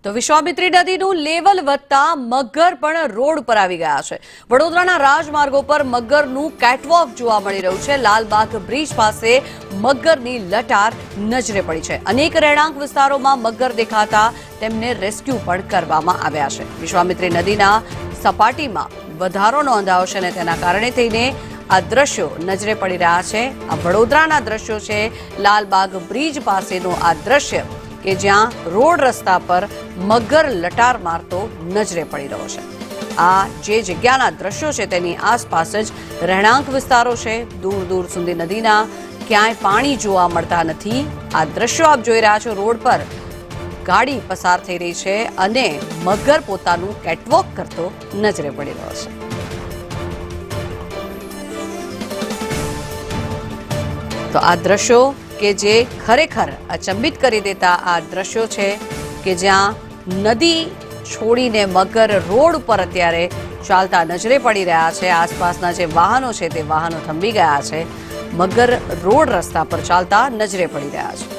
તો વિશ્વામિત્રી નદીનું લેવલ વધતા મગર પણ રોડ પર આવી ગયા છે। વડોદરાના રાજમાર્ગો પર મગરનું કેટવોક જોવા મળી રહ્યું છે। લાલબાગ બ્રિજ પાસે મગરની લટાર નજરે પડી છે। અનેક રહેણાંક વિસ્તારોમાં મગર દેખાતા તેમને રેસ્ક્યુ પણ કરવામાં આવ્યા છે। વિશ્વામિત્રી નદીના સપાટીમાં વધારો નોંધાયો છે અને તેના કારણે થઈને આ દ્રશ્યો નજરે પડી રહ્યા છે। આ વડોદરાના દ્રશ્યો છે। લાલબાગ બ્રિજ પાસેનો આ દ્રશ્ય કે જ્યાં રોડ રસ્તા પર મગર લટાર મારતો નજરે પડી રહ્યો છે। આ જે જગ્યાના દ્રશ્યો છે તેની આસપાસ જ રહેણાંક વિસ્તારો છે। દૂર દૂર સુધી નદીના ક્યાંય પાણી જોવા મળતા નથી। આ દ્રશ્યો આપ જોઈ રહ્યા છો। રોડ પર ગાડી પસાર થઈ રહી છે અને મગર પોતાનું કેટવોક કરતો નજરે પડી રહ્યો છે। તો આ દ્રશ્યો કે જે ખરેખર અચંબિત કરી દેતા આ દ્રશ્યો છે કે જ્યાં નદી છોડીને મગર રોડ પર અત્યારે ચાલતા નજરે પડી રહ્યા છે। આસપાસના જે વાહનો છે તે વાહનો થંભી ગયા છે। મગર રોડ રસ્તા પર ચાલતા નજરે પડી રહ્યા છે।